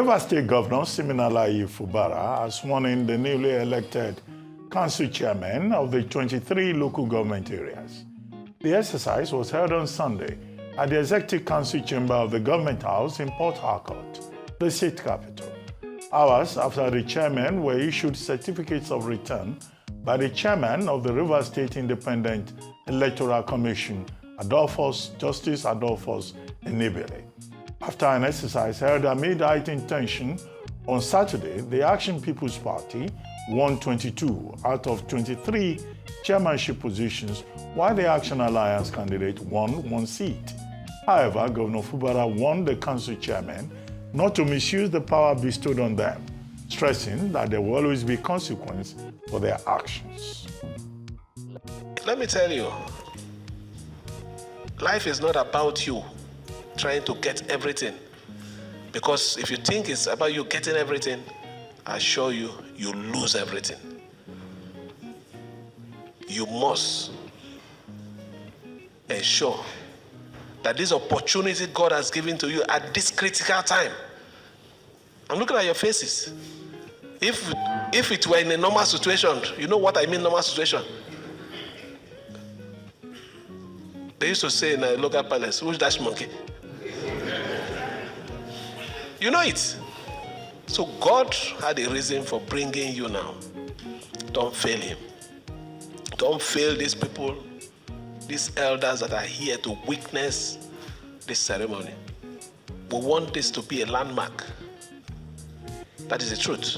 Rivers State Governor Siminalayi Fubara has sworn in the newly elected council chairman of the 23 local government areas. The exercise was held on Sunday at the Executive Council Chamber of the Government House in Port Harcourt, the state capital. Hours after the chairmen were issued certificates of return by the chairman of the Rivers State Independent Electoral Commission, Justice Adolphus Enebele. After an exercise held amid heightened tension, on Saturday, the Action People's Party won 22 out of 23 chairmanship positions, while the Action Alliance candidate won 1 seat. However, Governor Fubara warned the council chairmen not to misuse the power bestowed on them, stressing that there will always be consequence for their actions. Let me tell you, life is not about you trying to get everything. Because if you think it's about you getting everything, I assure you, you lose everything. You must ensure that this opportunity God has given to you at this critical time. I'm looking at your faces. If it were in a normal situation, you know what I mean normal situation? They used to say in a local palace, who's that monkey? You know it. So God had a reason for bringing you now. Don't fail him. Don't fail these people, these elders that are here to witness this ceremony. We want this to be a landmark. That is the truth.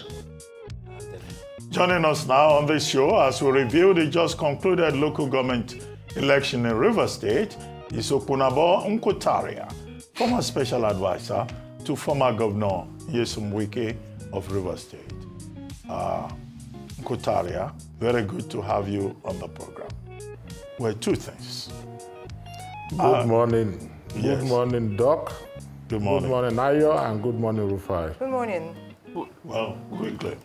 Joining us now on this show as we review the just concluded local government election in Rivers State is Opunabo Inko Tariah, former special advisor to former Governor Nyesom Wike of Rivers State. Inko Tariah, very good to have you on the program. Well, two things. Good morning. Yes. Good morning, Doc. Good morning. Good morning, Ayo, and good morning, Rufai. Good morning. Well, quickly,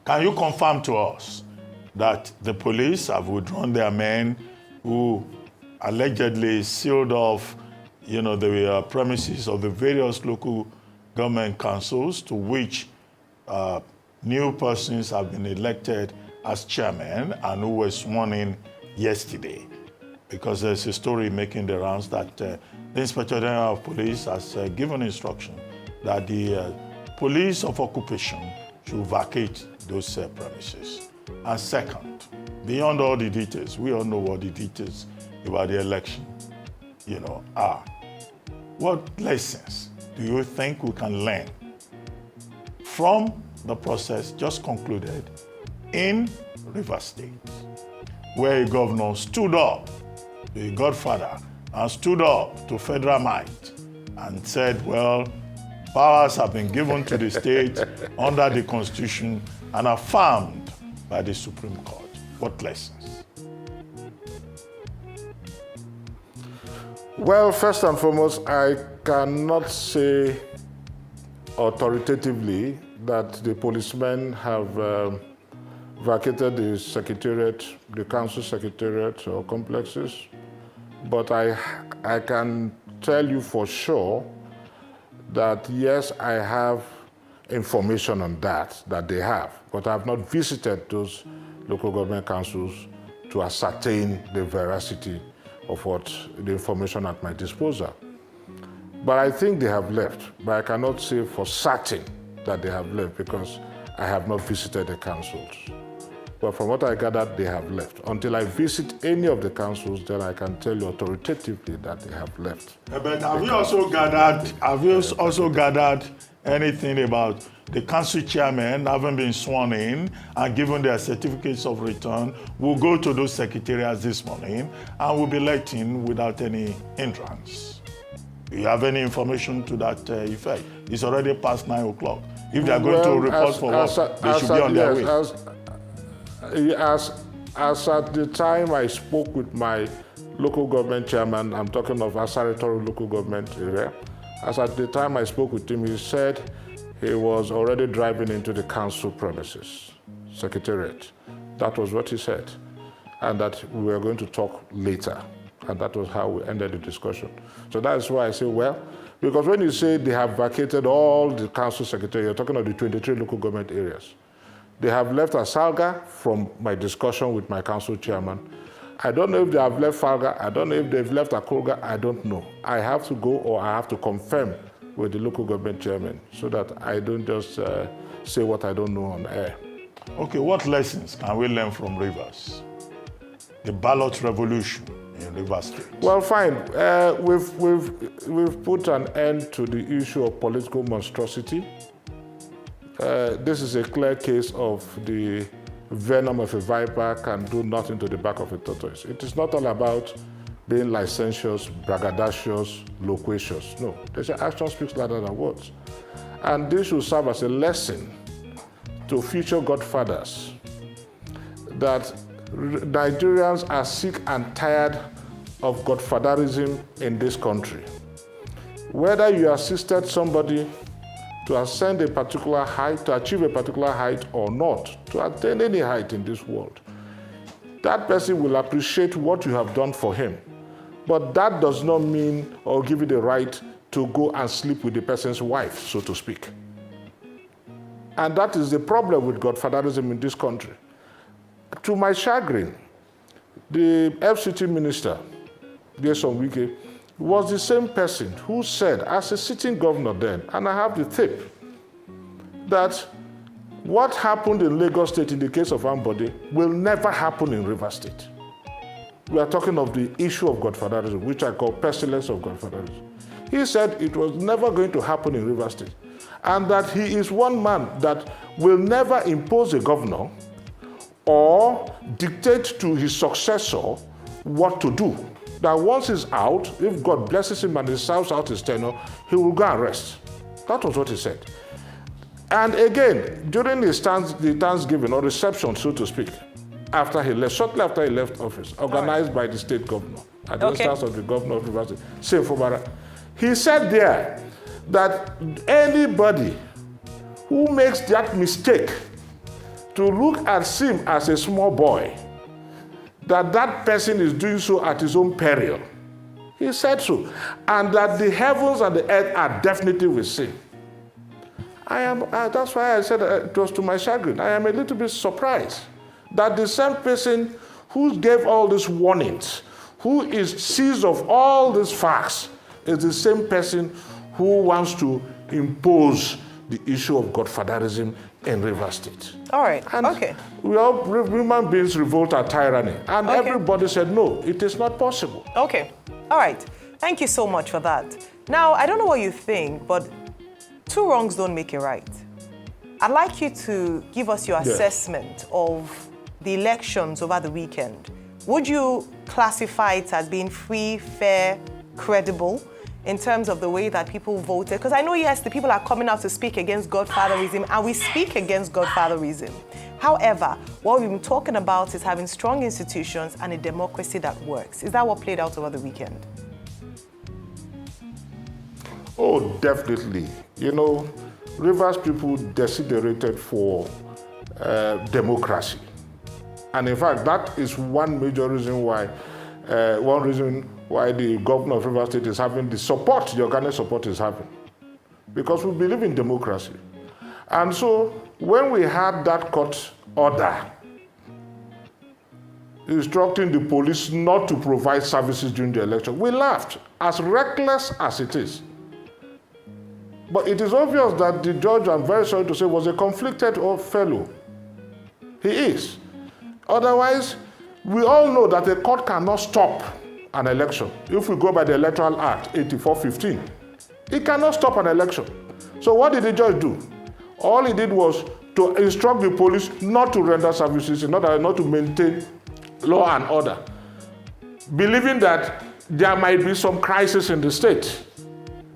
can you confirm to us that the police have withdrawn their men who allegedly sealed off, the premises of the various local government councils to which new persons have been elected as chairman and who were sworn in yesterday? Because there's a story making the rounds that the Inspector General of Police has given instruction that the police of occupation should vacate those premises. And second, beyond all the details, we all know what the details about the election, are. What lessons do you think we can learn from the process just concluded in Rivers State, where a governor stood up, the godfather, and stood up to federal might and said, well, powers have been given to the state under the Constitution and affirmed by the Supreme Court. What lessons? Well, first and foremost, I cannot say authoritatively that the policemen have vacated the secretariat, the council secretariat or complexes, but I can tell you for sure that yes, I have information on that they have, but I have not visited those local government councils to ascertain the veracity of what the information at my disposal. But I think they have left, but I cannot say for certain that they have left because I have not visited the councils. But from what I gathered, they have left. Until I visit any of the councils, then I can tell you authoritatively that they have left. But have you also gathered anything about the council chairman having been sworn in and given their certificates of return? Will go to those secretariats this morning and will be electing without any hindrance. Do you have any information to that effect? It's already past 9 o'clock. If they are going to report for work, they should be on their way. As at the time I spoke with my local government chairman, I'm talking of Asaritori local government area, as at the time I spoke with him, he said he was already driving into the council premises, secretariat. That was what he said, and that we were going to talk later. And that was how we ended the discussion. So that's why I say, well, because when you say they have vacated all the council secretary, you're talking of the 23 local government areas. They have left Asalga from my discussion with my council chairman. I don't know if they have left Falga. I don't know if they've left Akolga. I don't know. I have to go or I have to confirm with the local government chairman so that I don't just say what I don't know on air. Okay, what lessons can we learn from Rivers? The ballot revolution in Rivers State. Well, fine. We've put an end to the issue of political monstrosity. This is a clear case of the venom of a viper can do nothing to the back of a tortoise. It is not all about being licentious, braggadocious, loquacious. No, they say action speaks louder than words. And this should serve as a lesson to future godfathers that Nigerians are sick and tired of godfatherism in this country. Whether you assisted somebody to ascend a particular height, to achieve a particular height or not, to attain any height in this world, that person will appreciate what you have done for him. But that does not mean or give you the right to go and sleep with the person's wife, so to speak. And that is the problem with godfatherism in this country. To my chagrin, the FCT minister, Nyesom Wike, was the same person who said, as a sitting governor then, and I have the tape, that what happened in Lagos State in the case of Ambode will never happen in Rivers State. We are talking of the issue of godfatherism, which I call pestilence of godfatherism. He said it was never going to happen in Rivers State, and that he is one man that will never impose a governor or dictate to his successor what to do. That once he's out, if God blesses him and he serves out his tenure, he will go and rest. That was what he said. And again, during the Thanksgiving or reception, so to speak, after he left, shortly after he left office, organized by the state governor, at the instance of the governor of Rivers State, Seun Fubara, he said there that anybody who makes that mistake to look at him as a small boy, that person is doing so at his own peril. He said so. And that the heavens and the earth are definitely with him. That's why I said it was to my chagrin. I am a little bit surprised that the same person who gave all these warnings, who is seized of all these facts, is the same person who wants to impose the issue of godfatherism in Rivers State. All right, and okay. We all human beings revolt at tyranny. And everybody said, no, it is not possible. Okay, all right. Thank you so much for that. Now, I don't know what you think, but two wrongs don't make a right. I'd like you to give us your assessment of the elections over the weekend. Would you classify it as being free, fair, credible, in terms of the way that people voted? Because I know, yes, the people are coming out to speak against godfatherism, and we speak against godfatherism. However, what we've been talking about is having strong institutions and a democracy that works. Is that what played out over the weekend? Oh, definitely. You know, Rivers people desiderated for democracy. And in fact, that is one major reason why, why the governor of Rivers State is having the support, the organic support is having. Because we believe in democracy. And so when we had that court order instructing the police not to provide services during the election, we laughed, as reckless as it is. But it is obvious that the judge, I'm very sorry to say, was a conflicted fellow. He is. Otherwise, we all know that the court cannot stop an election. If we go by the Electoral Act 8415, it cannot stop an election. So what did the judge do? All he did was to instruct the police not to render services in order not to maintain law and order, believing that there might be some crisis in the state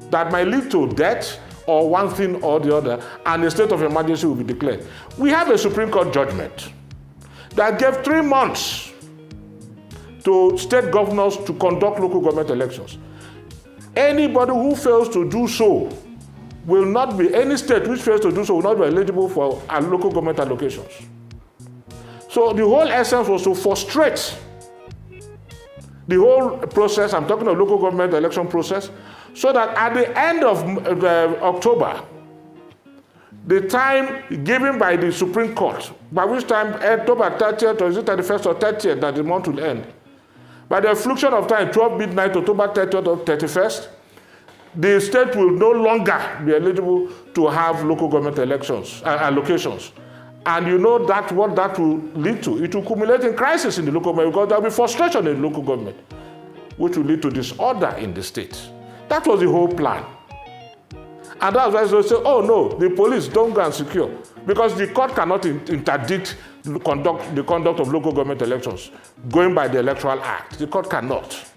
that might lead to death or one thing or the other, and a state of emergency will be declared. We have a Supreme Court judgment that gave 3 months to state governors to conduct local government elections. Anybody who fails to do so will not be, any state which fails to do so will not be eligible for local government allocations. So the whole essence was to frustrate the whole process, I'm talking of local government election process, so that at the end of October, the time given by the Supreme Court, by which time October 30th or is it 31st or 30th that the month will end, by the fluctuation of time, 12 midnight, October 30th or 31st, the state will no longer be eligible to have local government elections, allocations. And you know that what that will lead to. It will culminate in crisis in the local government because there will be frustration in the local government, which will lead to disorder in the state. That was the whole plan. And that's why they say, oh no, the police don't go and secure. Because the court cannot interdict the conduct of local government elections going by the Electoral Act. The court cannot.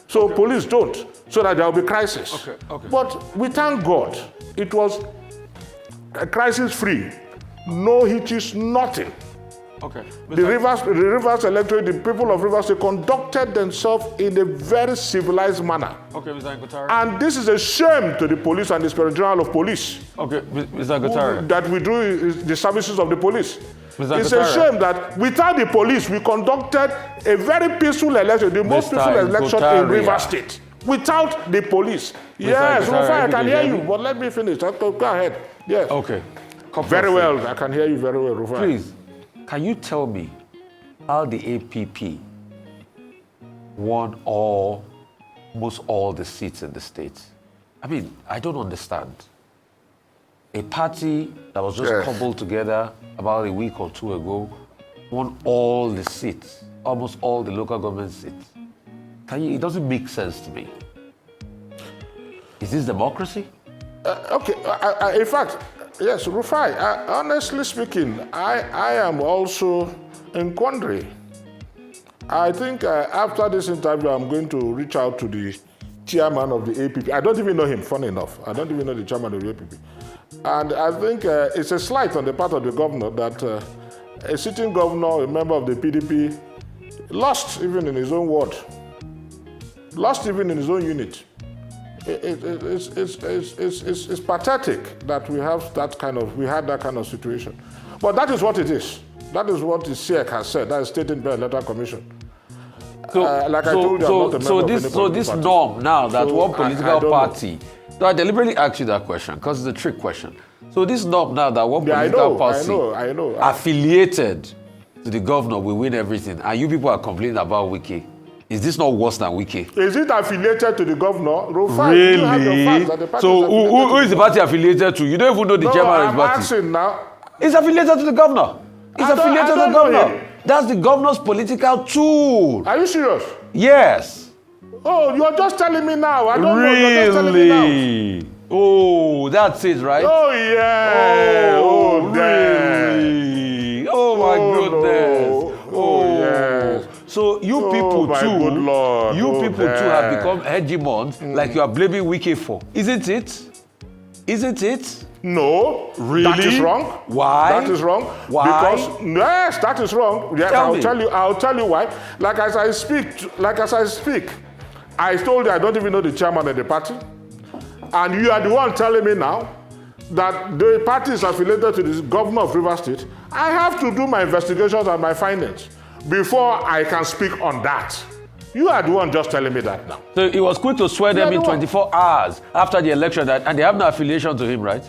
So police don't, so that there will be crisis. But we thank God, it was crisis-free. No hitches, nothing. The Rivers electorate, the people of Rivers, they conducted themselves in a very civilized manner. Mr. Inko. And this is a shame to the police and the Inspector General of Police. Mr. Inko. That we do the services of the police. Mr. It's a shame that without the police, we conducted a very peaceful election, the most peaceful election in Rivers State. Without the police. Yes, Rufai, I can hear you, but let me finish. Go ahead. Yes. Okay. Very well. I can hear you very well, Rufai. Please, can you tell me how the APP won almost all the seats in the state? I mean, I don't understand. A party that was just cobbled together about a week or two ago won all the seats, almost all the local government seats. It doesn't make sense to me. Is this democracy? In fact, yes, Rufai, honestly speaking, I am also in quandary. I think after this interview, I'm going to reach out to the chairman of the APP. I don't even know him, funny enough. I don't even know the chairman of the APP. And I think it's a slight on the part of the governor that a sitting governor, a member of the PDP, lost even in his own ward, lost even in his own unit. It's pathetic that we had that kind of situation. But that is what it is. That is what the SEC has said. That is stated by the Electoral Commission. Like I told you, I'm not a member of any political this party. norm now that one political party. So I deliberately asked you that question because it's a trick question. So this norm now that one political party I know. affiliated to the governor will win everything, and you people are complaining about Wiki. Is this not worse than Wiki? Is it affiliated to the governor? Really? So who is the party affiliated to? You don't even know the chairman of the party. I'm asking now. It's affiliated to the governor. It's affiliated to the governor. That's the governor's political tool. Are you serious? Yes. Oh, you're just telling me now. I don't know. You're just telling me now. Oh, that's it, right? Oh, yeah. Oh, really? Oh, my goodness. No. Oh, yes. So you people too, good Lord. too have become hegemons like you are blaming Wike for. Isn't it? Isn't it? No. Really? That is wrong. Why? That is wrong. Why? Because yes, that is wrong. Yes, I'll tell you why. Like as I speak, I told you I don't even know the chairman of the party. And you are the one telling me now that the party is affiliated to the governor of Rivers State. I have to do my investigations and my findings before I can speak on that. You are the one just telling me that now. So it was quick to swear them in 24 hours after the election, and they have no affiliation to him, right?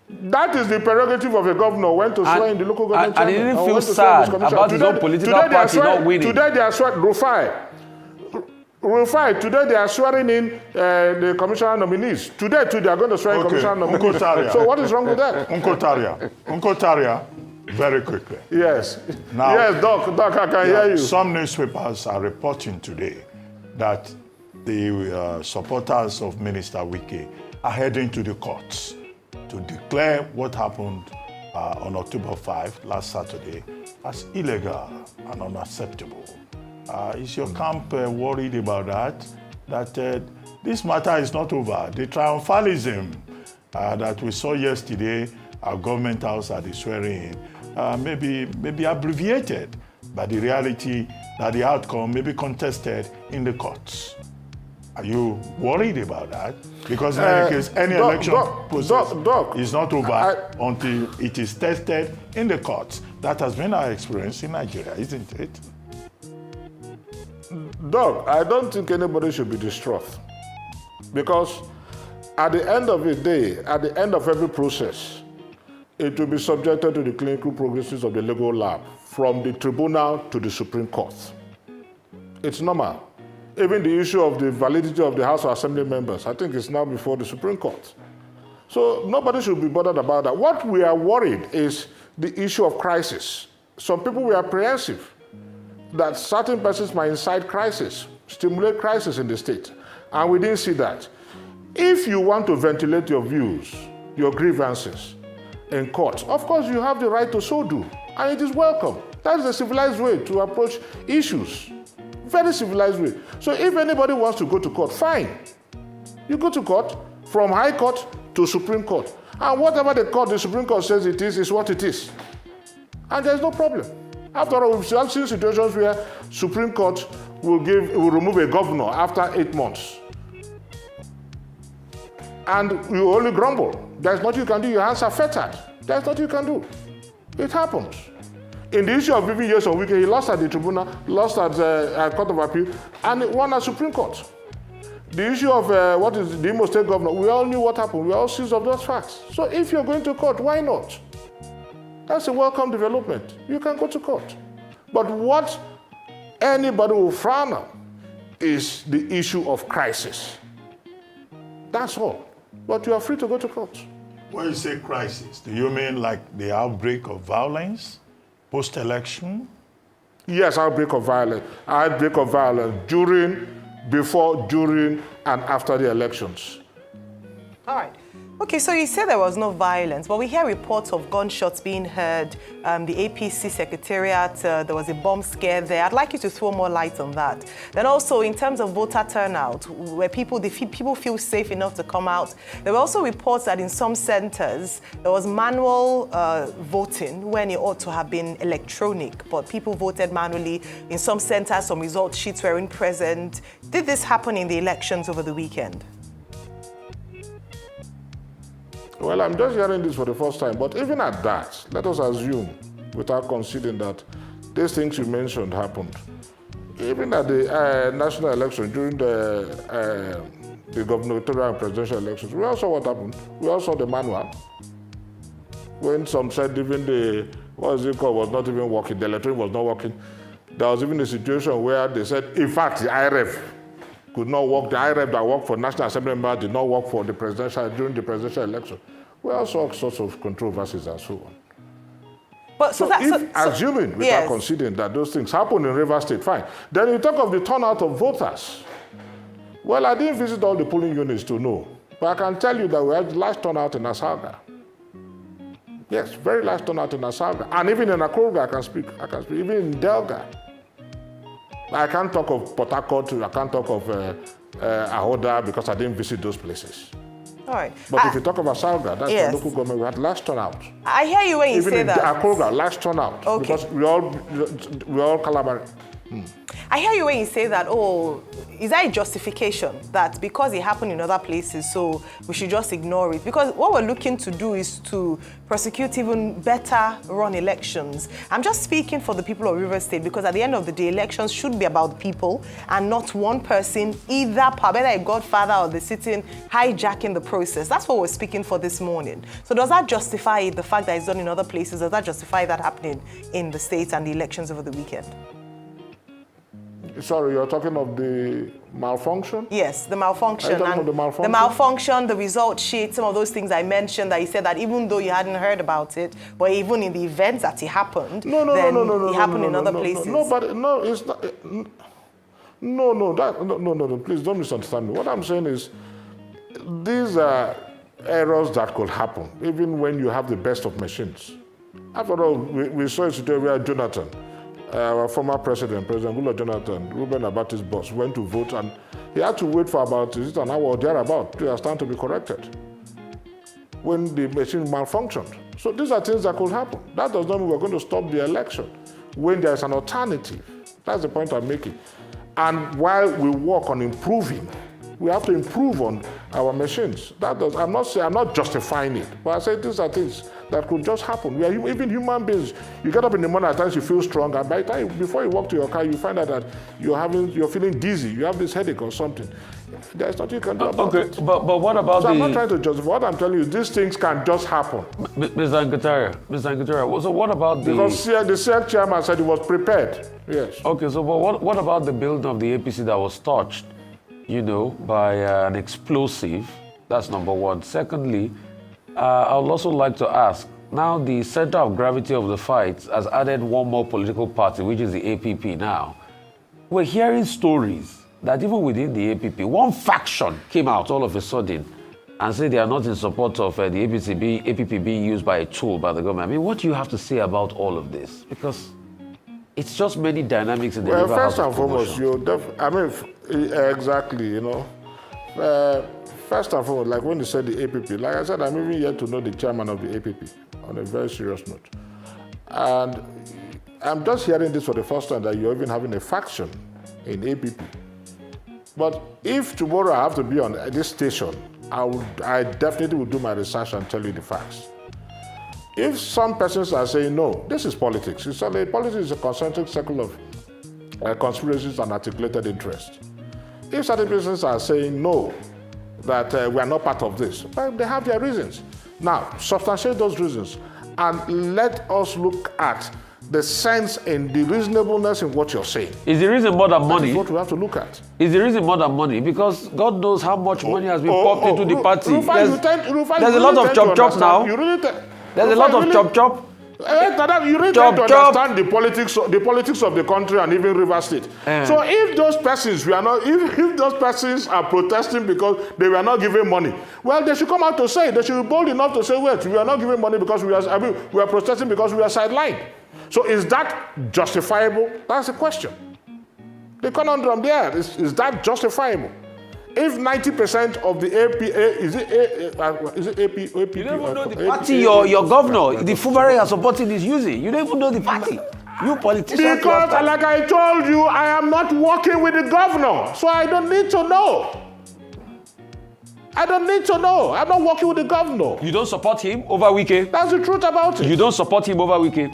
That is the prerogative of a governor when to swear in the local government. And he didn't feel sad about his own political party not winning. Today they are swearing, Rufai, today they are swearing in the commissioner nominees. Today too they are going to swear in commissioner nominees. So what is wrong with that? Uncle Tariah, very quickly. Yes. Now, yes, Doc, I can hear you. Some newspapers are reporting today that the supporters of Minister Wike are heading to the courts to declare what happened on October 5, last Saturday, as illegal and unacceptable. Is your camp worried about that? That this matter is not over. The triumphalism that we saw yesterday, our government house at the swearing in, may be abbreviated, but the reality that the outcome may be contested in the courts. Are you worried about that? Because in any case, any election process is not over until it is tested in the courts. That has been our experience in Nigeria, isn't it? Doug, I don't think anybody should be distraught. Because at the end of the day, at the end of every process, it will be subjected to the clinical progresses of the legal lab, from the tribunal to the Supreme Court. It's normal. Even the issue of the validity of the House of Assembly members, I think it's now before the Supreme Court. So nobody should be bothered about that. What we are worried is the issue of crisis. Some people were apprehensive that certain persons might incite crisis, stimulate crisis in the state. And we didn't see that. If you want to ventilate your views, your grievances in court, of course you have the right to so do. And it is welcome. That is a civilized way to approach issues. Very civilized way. So if anybody wants to go to court, fine. You go to court, from High Court to Supreme Court. And whatever the Supreme Court says it is what it is. And there's no problem. After all, we've seen situations where Supreme Court will remove a governor after 8 months. And you only grumble. There's nothing you can do. Your hands are fettered. There's nothing you can do. It happens. In the issue of giving years on weekend, he lost at the tribunal, lost at the Court of Appeal, and won at Supreme Court. The issue of what is the Imo State governor, we all knew what happened. We all seized of those facts. So if you're going to court, why not? That's a welcome development. You can go to court. But what anybody will frown on is the issue of crisis. That's all. But you are free to go to court. When you say crisis, do you mean like the outbreak of violence, post-election? Yes, outbreak of violence. Outbreak of violence during, before, during, and after the elections. All right. Okay, so you said there was no violence, but we hear reports of gunshots being heard. The APC Secretariat, there was a bomb scare there. I'd like you to throw more light on that. Then also, in terms of voter turnout, where people feel safe enough to come out, there were also reports that in some centers, there was manual voting when it ought to have been electronic, but people voted manually. In some centers, some result sheets weren't present. Did this happen in the elections over the weekend? Well, I'm just hearing this for the first time, but even at that, let us assume, without conceding that these things you mentioned happened. Even at the national election, during the gubernatorial and presidential elections, we all saw what happened. We all saw the manual. When some said even the, what is it called, was not even working, the electronic was not working. There was even a situation where they said, in fact, the IRF could not work. The IRF that worked for National Assembly members did not work for the presidential during the presidential election. We also all sorts of controversies and so on. But assuming, without conceding that those things happen in Rivers State, fine. Then you talk of the turnout of voters. Well, I didn't visit all the polling units to know, but I can tell you that we had large turnout in Asaga. Yes, very large turnout in Asaga, and even in Akroga, I can speak. Even in Delga. I can't talk of Port Harcourt, I can't talk of Ahoda because I didn't visit those places. All right. But if you talk about Salga, that's the local government, we had large turnout. I hear you when you say that. Even in Akroga, large turnout. Okay. Because we all collaborate. I hear you when you say that, oh, is that a justification that because it happened in other places, so we should just ignore it? Because what we're looking to do is to prosecute even better run elections. I'm just speaking for the people of Rivers State because at the end of the day, elections should be about people and not one person, either a godfather or the sitting hijacking the process. That's what we're speaking for this morning. So does that justify the fact that it's done in other places? Does that justify that happening in the States and the elections over the weekend? Sorry, you're talking of the malfunction? Yes, the malfunction. Are you talking about the malfunction? The malfunction, the result sheet, some of those things I mentioned that you said that even though you hadn't heard about it, but even in the events that it happened, it happened in other places. No, but no, it's not. No, please don't misunderstand me. What I'm saying is, these are errors that could happen, even when you have the best of machines. After all, we saw a situation where Jonathan, our former president, President Goodluck Jonathan, Reuben Abati's boss, went to vote and he had to wait for about an hour or thereabout to have time to be corrected when the machine malfunctioned. So these are things that could happen. That does not mean we're going to stop the election when there's an alternative. That's the point I'm making. And while we work on improving We have to improve on our machines. That does, I'm not justifying it, but I say these are things that could just happen. We are even human beings. You get up in the morning, at times you feel strong, and by the time, before you walk to your car, you find out that you're feeling dizzy, you have this headache or something. There's nothing you can do about it. But what about so I'm not trying to justify. What I'm telling you, these things can just happen. Mr. Tariah, so what about Because the SEC chairman said he was prepared. Yes. Okay, so but what about the building of the APC that was touched, by an explosive? That's number one. Secondly, I would also like to ask, now the center of gravity of the fight has added one more political party, which is the APP now. We're hearing stories that even within the APP, one faction came out all of a sudden and said they are not in support of the APP being used by a tool by the government. I mean, what do you have to say about all of this? Because it's just many dynamics in the river first house and foremost, exactly, first and foremost, like when you said the APP, like I said, I'm even yet to know the chairman of the APP on a very serious note. And I'm just hearing this for the first time, that you're even having a faction in APP. But if tomorrow I have to be on this station, I definitely will do my research and tell you the facts. If some persons are saying, no, this is politics. Politics is a concentric circle of conspiracies and articulated interest. If certain persons are saying, no, that we are not part of this, well, they have their reasons. Now, substantiate those reasons and let us look at the sense and the reasonableness in what you're saying. Is the reason more than money? That's what we have to look at. Is the reason more than money? Because God knows how much money has been pumped into the party. There's a lot of chop-chop now. There's a lot of chop-chop. You really tend to understand the politics of the country and even River State. So if those persons if those persons are protesting because they were not given money, well, they should come out to say, they should be bold enough to say, wait, we are not giving money because we are protesting because we are sidelined. So is that justifiable? That's the question. The conundrum there is that justifiable? If 90% of the AP, is it AP? You don't even know the party your governor, the Fubare are supporting is using. You don't even know the party. You politicians. Because, like I told you, I am not working with the governor, so I don't need to know. I don't need to know. I'm not working with the governor. You don't support him over Wike? That's the truth about it. You don't support him over Wike?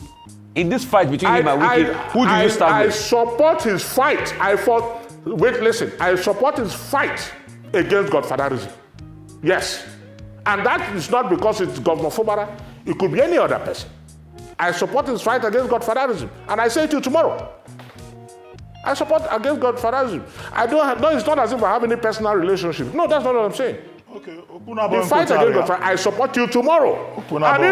In this fight between him and Wike, who do you stand with? I support his fight. I support his fight against godfatherism. Yes. And that is not because it's Governor Fubara. It could be any other person. I support his fight against godfatherism. And I say it to you tomorrow. I support against godfatherism. It's not as if I have any personal relationship. No, that's not what I'm saying. Okay, Opunabo the fight against godfather, I support you tomorrow. Opunabo. And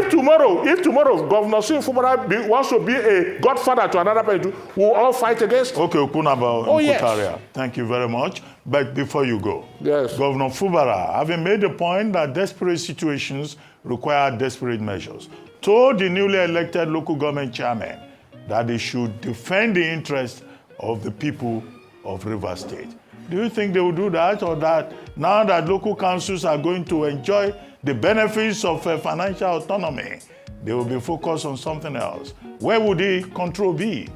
if tomorrow Governor Sim Fubara wants to be a godfather to another person, we'll all fight against him. Okay, Opunabo. Oh, yes. Tariah. Thank you very much. But before you go, yes. Governor Fubara, having made the point that desperate situations require desperate measures, told the newly elected local government chairman that they should defend the interests of the people of River State. Do you think they will do that, or that now that local councils are going to enjoy the benefits of financial autonomy, they will be focused on something else? Where would the control be?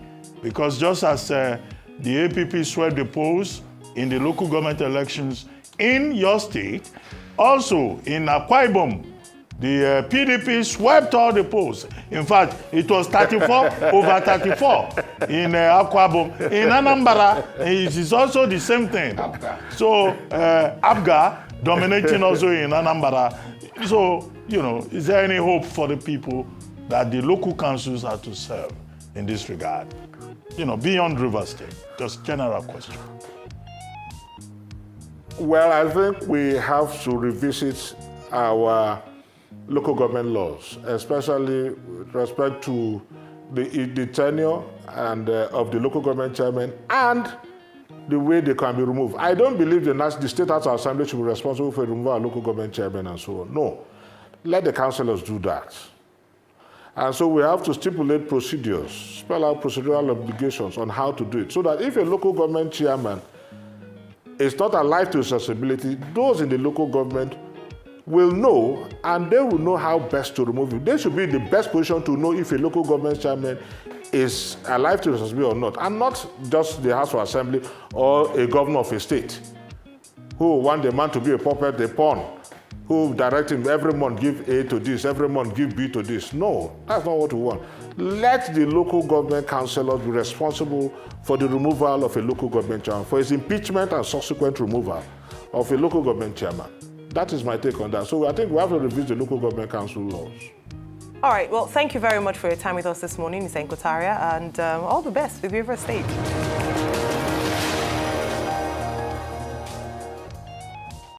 Because just as the APP swept the polls in the local government elections in your state, also in Akwa Ibom, the PDP swept all the polls. In fact, it was 34 over 34 in Akwa Ibom. In Anambra, it is also the same thing. So, Abga dominating also in Anambra. So, is there any hope for the people that the local councils are to serve in this regard? Beyond River State, just general question. Well, I think we have to revisit our local government laws, especially with respect to the tenure and of the local government chairman and the way they can be removed. I don't believe the State House Assembly should be responsible for removing our local government chairman and so on. No, let the councillors do that. And so we have to stipulate procedures, spell out procedural obligations on how to do it, so that if a local government chairman is not alive to accessibility, those in the local government will know, and they will know how best to remove it. They should be in the best position to know if a local government chairman is alive to responsibility or not, and not just the House of Assembly or a governor of a state. who want the man to be a puppet, a pawn, who direct him every month give A to this, every month give B to this. No, that's not what we want. Let the local government councillors be responsible for the removal of a local government chairman, for his impeachment and subsequent removal of a local government chairman. That is my take on that. So I think we have to review the local government council laws. All right, well, thank you very much for your time with us this morning, Mr. Inko Tariah, and all the best with River State.